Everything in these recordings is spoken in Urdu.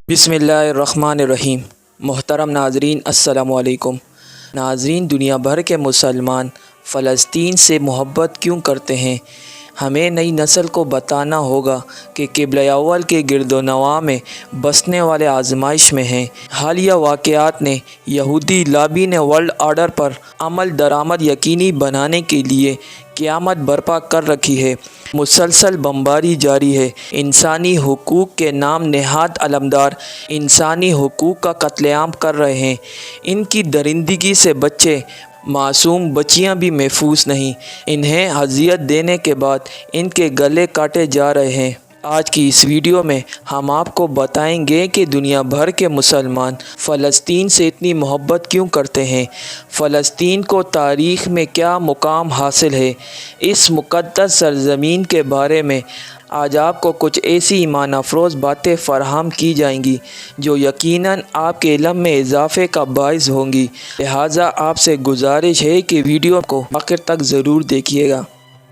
بسم اللہ الرحمن الرحیم۔ محترم ناظرین السلام علیکم۔ ناظرین، دنیا بھر کے مسلمان فلسطین سے محبت کیوں کرتے ہیں؟ ہمیں نئی نسل کو بتانا ہوگا کہ قبلہ اول کے گرد و نواح میں بسنے والے آزمائش میں ہیں۔ حالیہ واقعات نے یہودی لابی نے ورلڈ آرڈر پر عمل درآمد یقینی بنانے کے لیے قیامت برپا کر رکھی ہے۔ مسلسل بمباری جاری ہے۔ انسانی حقوق کے نام نہاد علمدار انسانی حقوق کا قتل عام کر رہے ہیں۔ ان کی درندگی سے بچے، معصوم بچیاں بھی محفوظ نہیں۔ انہیں اذیت دینے کے بعد ان کے گلے کاٹے جا رہے ہیں۔ آج کی اس ویڈیو میں ہم آپ کو بتائیں گے کہ دنیا بھر کے مسلمان فلسطین سے اتنی محبت کیوں کرتے ہیں، فلسطین کو تاریخ میں کیا مقام حاصل ہے۔ اس مقدس سرزمین کے بارے میں آج آپ کو کچھ ایسی ایمان افروز باتیں فراہم کی جائیں گی جو یقیناً آپ کے علم میں اضافے کا باعث ہوں گی، لہٰذا آپ سے گزارش ہے کہ ویڈیو کو آخر تک ضرور دیکھیے گا۔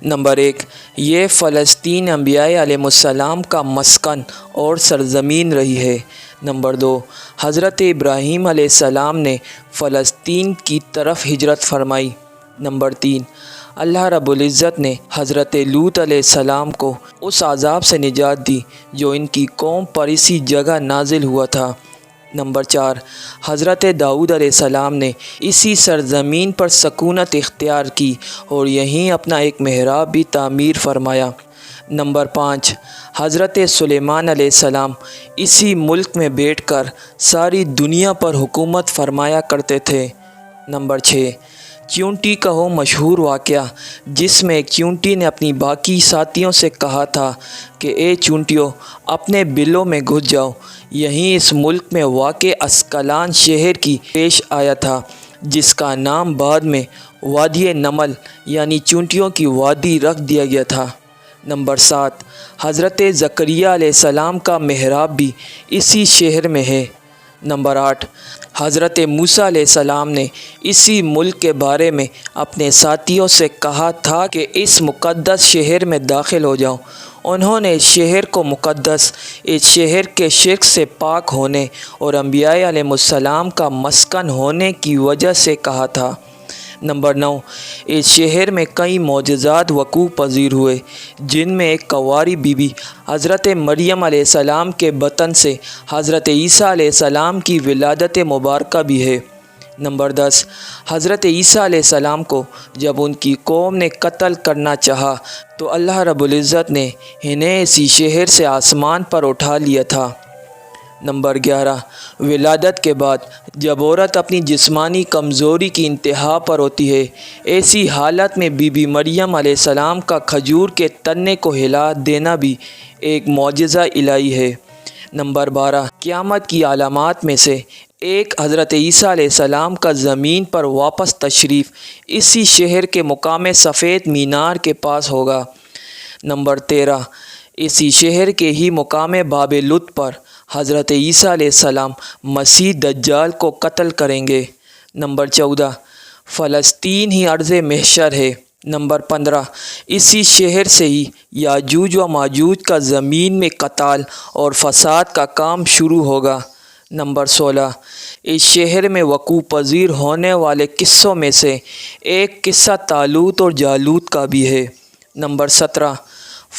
نمبر 1، یہ فلسطین انبیاء علیہ السلام کا مسکن اور سرزمین رہی ہے۔ نمبر 2، حضرت ابراہیم علیہ السلام نے فلسطین کی طرف ہجرت فرمائی۔ نمبر 3، اللہ رب العزت نے حضرت لوط علیہ السلام کو اس عذاب سے نجات دی جو ان کی قوم پر اسی جگہ نازل ہوا تھا۔ نمبر 4، حضرت داؤد علیہ السلام نے اسی سرزمین پر سکونت اختیار کی اور یہیں اپنا ایک محراب بھی تعمیر فرمایا۔ نمبر 5، حضرت سلیمان علیہ السلام اسی ملک میں بیٹھ کر ساری دنیا پر حکومت فرمایا کرتے تھے۔ نمبر 6، چیونٹی کا وہ مشہور واقعہ جس میں ایک چیونٹی نے اپنی باقی ساتھیوں سے کہا تھا کہ اے چیونٹیوں، اپنے بلوں میں گھس جاؤ، یہیں اس ملک میں واقع اسکلان شہر کی پیش آیا تھا جس کا نام بعد میں وادی نمل یعنی چیونٹیوں کی وادی رکھ دیا گیا تھا۔ نمبر 7، حضرت زکریہ علیہ السلام کا محراب بھی اسی شہر میں ہے۔ نمبر 8، حضرت موسیٰ علیہ السلام نے اسی ملک کے بارے میں اپنے ساتھیوں سے کہا تھا کہ اس مقدس شہر میں داخل ہو جاؤ۔ انہوں نے اس شہر کو مقدس، اس شہر کے شرک سے پاک ہونے اور انبیاء علیہ السلام کا مسکن ہونے کی وجہ سے کہا تھا۔ نمبر 9، اس شہر میں کئی معجزات وقوع پذیر ہوئے جن میں ایک کنواری بی بی حضرت مریم علیہ السلام کے بطن سے حضرت عیسیٰ علیہ السلام کی ولادت مبارکہ بھی ہے۔ نمبر 10، حضرت عیسیٰ علیہ السلام کو جب ان کی قوم نے قتل کرنا چاہا تو اللہ رب العزت نے انہیں اسی شہر سے آسمان پر اٹھا لیا تھا۔ نمبر 11، ولادت کے بعد جب عورت اپنی جسمانی کمزوری کی انتہا پر ہوتی ہے، ایسی حالت میں بی بی مریم علیہ السلام کا کھجور کے تنے کو ہلا دینا بھی ایک معجزہ الہی ہے۔ نمبر 12، قیامت کی علامات میں سے ایک حضرت عیسیٰ علیہ السلام کا زمین پر واپس تشریف اسی شہر کے مقام سفید مینار کے پاس ہوگا۔ نمبر 13، اسی شہر کے ہی مقام باب لط پر حضرت عیسیٰ علیہ السلام مسیح دجال کو قتل کریں گے۔ نمبر 14، فلسطین ہی ارض محشر ہے۔ نمبر 15، اسی شہر سے ہی یاجوج و ماجوج کا زمین میں قتال اور فساد کا کام شروع ہوگا۔ نمبر 16، اس شہر میں وقوع پذیر ہونے والے قصوں میں سے ایک قصہ طالوت اور جالوت کا بھی ہے۔ نمبر 17،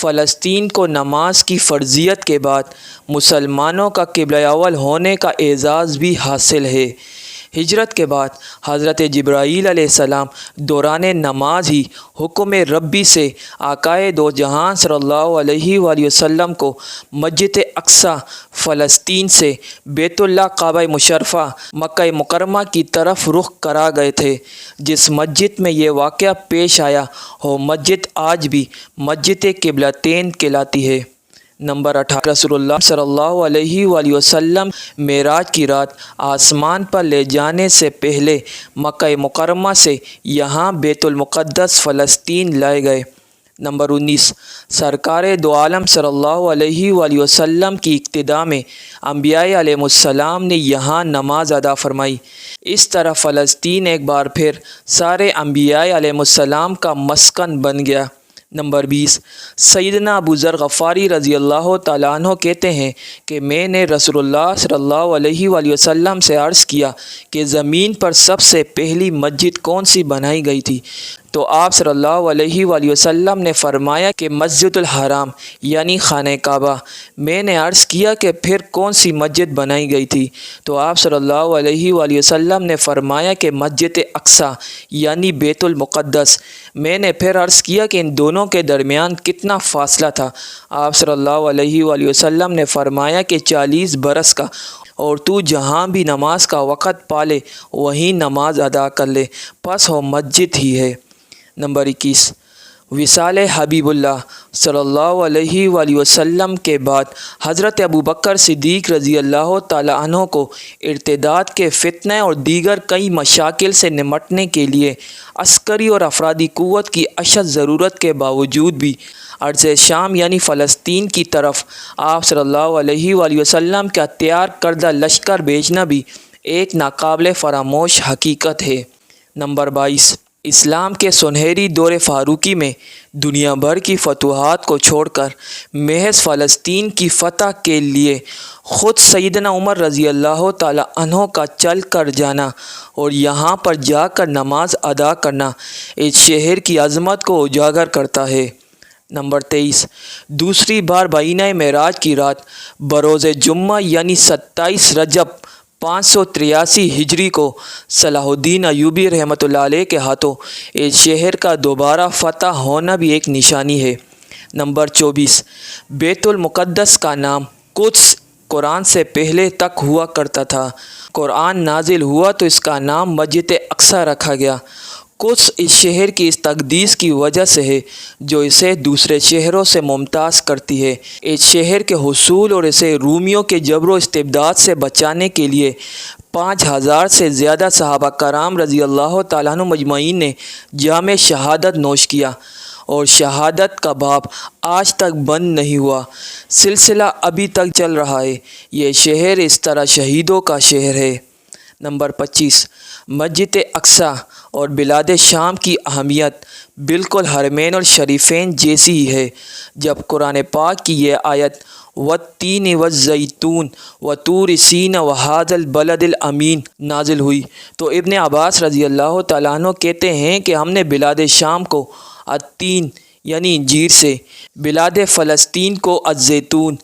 فلسطین کو نماز کی فرضیت کے بعد مسلمانوں کا قبلہ اول ہونے کا اعزاز بھی حاصل ہے۔ ہجرت کے بعد حضرت جبرائیل علیہ السلام دوران نماز ہی حکم ربی سے آقائے دو جہاں صلی اللہ علیہ وآلہ وسلم کو مسجد اقصیٰ فلسطین سے بیت اللہ کعبہ مشرفہ مکہ مکرمہ کی طرف رخ کرا گئے تھے۔ جس مسجد میں یہ واقعہ پیش آیا وہ مسجد آج بھی مسجد قبلتین کہلاتی ہے۔ نمبر 18، رسول اللہ صلی اللہ علیہ وآلہ وسلم معراج کی رات آسمان پر لے جانے سے پہلے مکہ مکرمہ سے یہاں بیت المقدس فلسطین لائے گئے۔ نمبر 19، سرکار دو عالم صلی اللہ علیہ وآلہ وسلم کی اقتداء میں انبیاء علیہ السلام نے یہاں نماز ادا فرمائی۔ اس طرح فلسطین ایک بار پھر سارے انبیاء علیہ السلام کا مسکن بن گیا۔ نمبر 20، سیدنا ابو ذر غفاری رضی اللہ تعالیٰ عنہ کہتے ہیں کہ میں نے رسول اللہ صلی اللہ علیہ وآلہ وسلم سے عرض کیا کہ زمین پر سب سے پہلی مسجد کون سی بنائی گئی تھی؟ تو آپ صلی اللہ علیہ وآلہ وسلم نے فرمایا کہ مسجد الحرام یعنی خانہ کعبہ۔ میں نے عرض کیا کہ پھر کون سی مسجد بنائی گئی تھی؟ تو آپ صلی اللہ علیہ وآلہ وسلم نے فرمایا کہ مسجد اقصیٰ یعنی بیت المقدس۔ میں نے پھر عرض کیا کہ ان دونوں کے درمیان کتنا فاصلہ تھا؟ آپ صلی اللہ علیہ وآلہ وسلم نے فرمایا کہ 40 برس کا، اور تو جہاں بھی نماز کا وقت پالے وہیں نماز ادا کر لے، پس وہ مسجد ہی ہے۔ نمبر 21، وصال حبیب اللہ صلی اللہ علیہ وآلہ وسلم کے بعد حضرت ابوبکر صدیق رضی اللہ تعالیٰ عنہ کو ارتداد کے فتنہ اور دیگر کئی مشاکل سے نمٹنے کے لیے عسکری اور افرادی قوت کی اشد ضرورت کے باوجود بھی ارض شام یعنی فلسطین کی طرف آپ صلی اللہ علیہ وآلہ وسلم کا تیار کردہ لشکر بھیجنا بھی ایک ناقابل فراموش حقیقت ہے۔ نمبر 22، اسلام کے سنہری دور فاروقی میں دنیا بھر کی فتوحات کو چھوڑ کر محض فلسطین کی فتح کے لیے خود سیدنا عمر رضی اللہ تعالیٰ عنہ کا چل کر جانا اور یہاں پر جا کر نماز ادا کرنا اس شہر کی عظمت کو اجاگر کرتا ہے۔ نمبر 23، دوسری بار مہینہ معراج کی رات بروز جمعہ یعنی 27 رجب 583 ہجری کو صلاح الدین ایوبی رحمۃ اللہ علیہ کے ہاتھوں اس شہر کا دوبارہ فتح ہونا بھی ایک نشانی ہے۔ نمبر 24، بیت المقدس کا نام قدس قرآن سے پہلے تک ہوا کرتا تھا۔ قرآن نازل ہوا تو اس کا نام مسجد اقصیٰ رکھا گیا۔ قدس اس شہر کی اس تقدیس کی وجہ سے ہے جو اسے دوسرے شہروں سے ممتاز کرتی ہے۔ اس شہر کے حصول اور اسے رومیوں کے جبر و استبداد سے بچانے کے لیے 5000 سے زیادہ صحابہ کرام رضی اللہ تعالیٰ عنہ مجمعین نے جام شہادت نوش کیا، اور شہادت کا باب آج تک بند نہیں ہوا، سلسلہ ابھی تک چل رہا ہے۔ یہ شہر اس طرح شہیدوں کا شہر ہے۔ نمبر 25، مسجد اقصیٰ اور بلاد شام کی اہمیت بالکل حرمین اور شریفین جیسی ہی ہے۔ جب قرآن پاک کی یہ آیت والتین والزیتون وطور سین وہذا البلد الامین نازل ہوئی تو ابن عباس رضی اللہ تعالیٰ عنہ کہتے ہیں کہ ہم نے بلاد شام کو التین یعنی انجیر سے، بلاد فلسطین کو الزیتون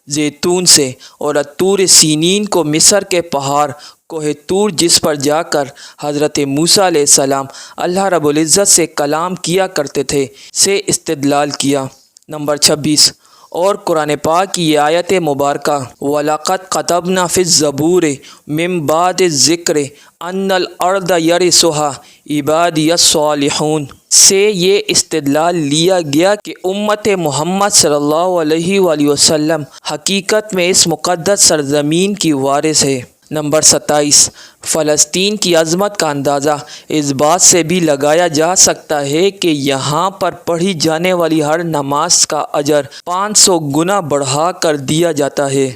زیتون سے، اور الطور سینین کو مصر کے پہاڑ کوہ طور جس پر جا کر حضرت موسیٰ علیہ السلام اللہ رب العزت سے کلام کیا کرتے تھے سے استدلال کیا۔ نمبر 26، اور قرآن پاک کی یہ آیت مبارکہ وَلَقَدْ كَتَبْنَا فِي الزَّبُورِ مِن بَعْدِ الذِّكْرِ أَنَّ الْأَرْضَ يَرِثُهَا عِبَادِيَ الصَّالِحُونَ سے یہ استدلال لیا گیا کہ امت محمد صلی اللہ علیہ وآلہ وسلم حقیقت میں اس مقدس سرزمین کی وارث ہے۔ نمبر 27، فلسطین کی عظمت کا اندازہ اس بات سے بھی لگایا جا سکتا ہے کہ یہاں پر پڑھی جانے والی ہر نماز کا اجر 500 گنا بڑھا کر دیا جاتا ہے۔